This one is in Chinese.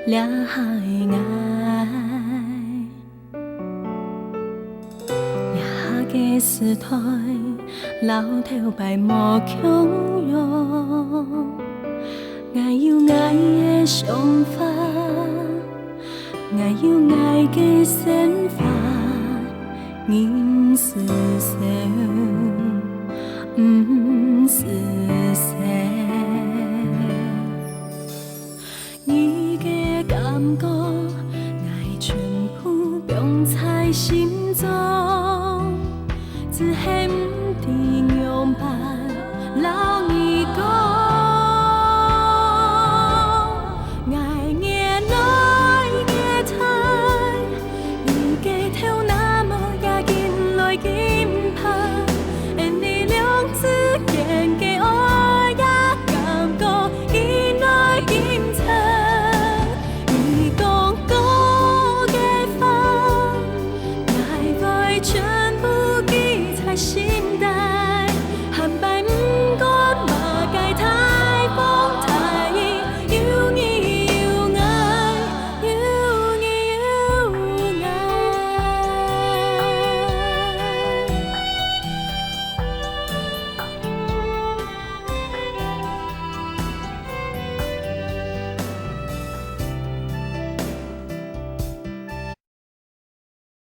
俩下的爱，俩下的思台，老头白无强用，爱有爱的想法，爱有爱的想法，因是谁，不是谁。你的感觉，爱全部放在心中，只恨不知用别老你讲，爱越来越淡，你的头那么也紧来紧拍，因你俩之间的爱也感觉紧来紧擦。你讲过的话，爱会真。